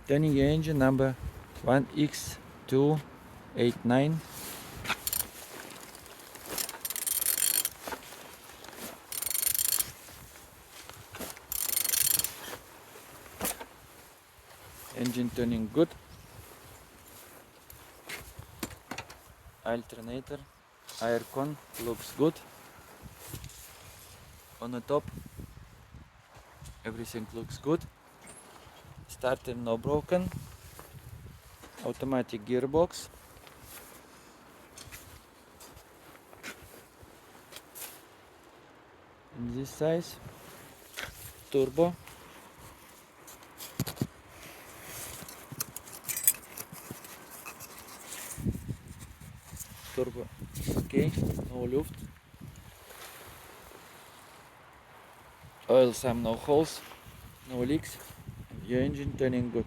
Turning your engine number YR10ETX. Engine turning good. Alternator, aircon looks good. On the top, everything looks good. Starter no broken. Automatic gearbox. In this size. Turbo. Turbo is okay, no luft. Oil some, no holes, no leaks. Your engine turning good.